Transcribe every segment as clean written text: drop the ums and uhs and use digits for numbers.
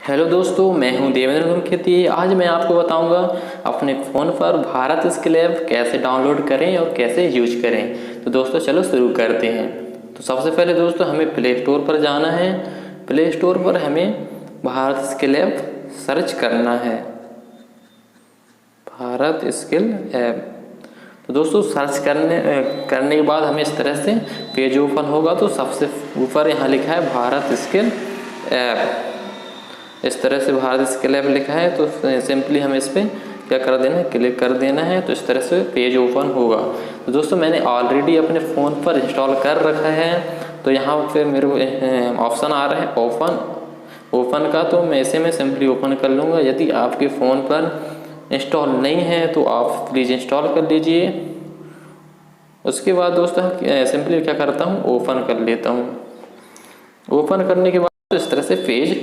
Hello दोस्तों, मैं हूं देवेंद्र। आज मैं आपको बताऊंगा अपने फ़ोन पर भारत स्किल ऐप कैसे डाउनलोड करें और कैसे यूज करें। तो दोस्तों चलो शुरू करते हैं। तो सबसे पहले दोस्तों हमें प्ले स्टोर पर जाना है। प्ले स्टोर पर हमें भारत स्किल ऐप सर्च करना है, भारत स्किल ऐप। तो दोस्तों सर्च करने के बाद हमें इस तरह से पेज ओपन होगा। तो सबसे ऊपर यहाँ लिखा है भारत स्किल ऐप। इस तरह से भारत स्किल ऐप लिखा है। तो सिंपली हमें इस पर क्या कर देना है, क्लिक कर देना है। तो इस तरह से पेज ओपन होगा। तो दोस्तों मैंने ऑलरेडी अपने फ़ोन पर इंस्टॉल कर रखा है। तो यहाँ पे मेरे को ऑप्शन आ रहा है ओपन का। तो मैं इसे सिंपली ओपन कर लूँगा। यदि आपके फ़ोन पर इंस्टॉल नहीं है तो आप प्लीज़ इंस्टॉल कर लीजिए। उसके बाद दोस्तों सिंपली क्या करता हूँ, ओपन कर लेता हूँ। ओपन करने के बाद तो इस तरह से पेज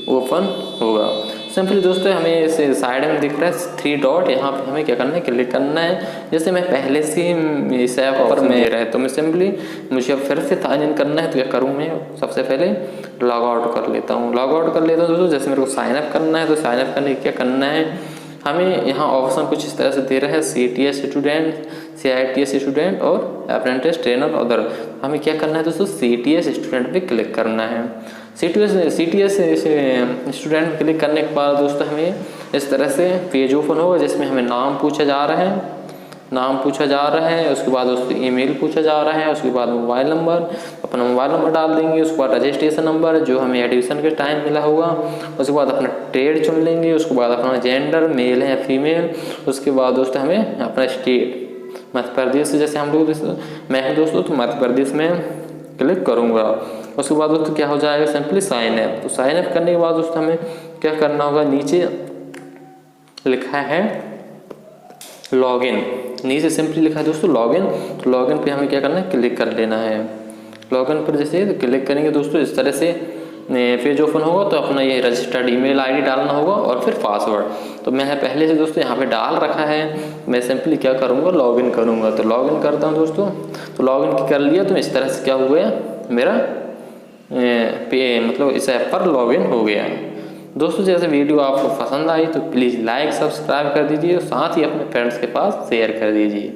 ओपन होगा। सिंपली दोस्तों हमें इस साइड में दिख रहा है 3 डॉट, यहाँ पे हमें क्या करना है, क्लिक करना है। जैसे मैं पहले से इस ऐप पर मैं रहे तो मैं सिंपली मुझे अब फिर से साइन इन करना है। तो क्या करूँ, मैं सबसे पहले लॉग आउट कर लेता हूँ। दोस्तों जैसे मेरे को साइन अप करना है। तो साइन अप करने क्या करना है, हमें यहाँ ऑप्शन कुछ इस तरह से दे रहा है CTS स्टूडेंट, CITS स्टूडेंट और अप्रेंटिस ट्रेनर अदर। हमें क्या करना है दोस्तों, CTS स्टूडेंट पे क्लिक करना है। CTS स्टूडेंट पे क्लिक करने के बाद दोस्तों हमें इस तरह से पेज ओपन होगा जिसमें हमें नाम पूछा जा रहा है, उसके बाद दोस्तों ईमेल पूछा जा रहा है, उसके बाद मोबाइल नंबर, अपना मोबाइल नंबर डाल देंगे। उसके बाद रजिस्ट्रेशन नंबर जो हमें एडमिशन के टाइम मिला होगा। उसके बाद अपना ट्रेड चुन लेंगे। उसके बाद अपना जेंडर मेल है या फीमेल। उसके बाद दोस्तों हमें अपना स्टेट, मध्य प्रदेश से जैसे हम लोग मैं हूँ दोस्तों तो मध्य प्रदेश में क्लिक करूँगा। उसके बाद दोस्तों क्या हो जाएगा, सिंपली साइन अप। तो साइन अप करने के बाद दोस्तों हमें क्या करना होगा, नीचे लिखा है लॉगिन, नीचे सिंपली लिखा है दोस्तों लॉगिन। तो लॉगिन पे हमें क्या करना है, क्लिक कर लेना है। लॉगिन पर जैसे क्लिक करेंगे दोस्तों इस तरह से पेज ओपन होगा। तो अपना ये रजिस्टर्ड ईमेल आईडी डालना होगा और फिर पासवर्ड। तो मैं पहले से दोस्तों यहाँ पे डाल रखा है। मैं सिंपली क्या करूँगा, लॉगिन करूँगा। तो लॉगिन करता हूँ दोस्तों। तो लॉगिन कर लिया। तो इस तरह से क्या हो गया, मेरा मतलब इस ऐप पर लॉगिन हो गया। दोस्तों जैसे वीडियो आपको पसंद आई तो प्लीज़ लाइक सब्सक्राइब कर दीजिए और साथ ही अपने फ्रेंड्स के पास शेयर कर दीजिए।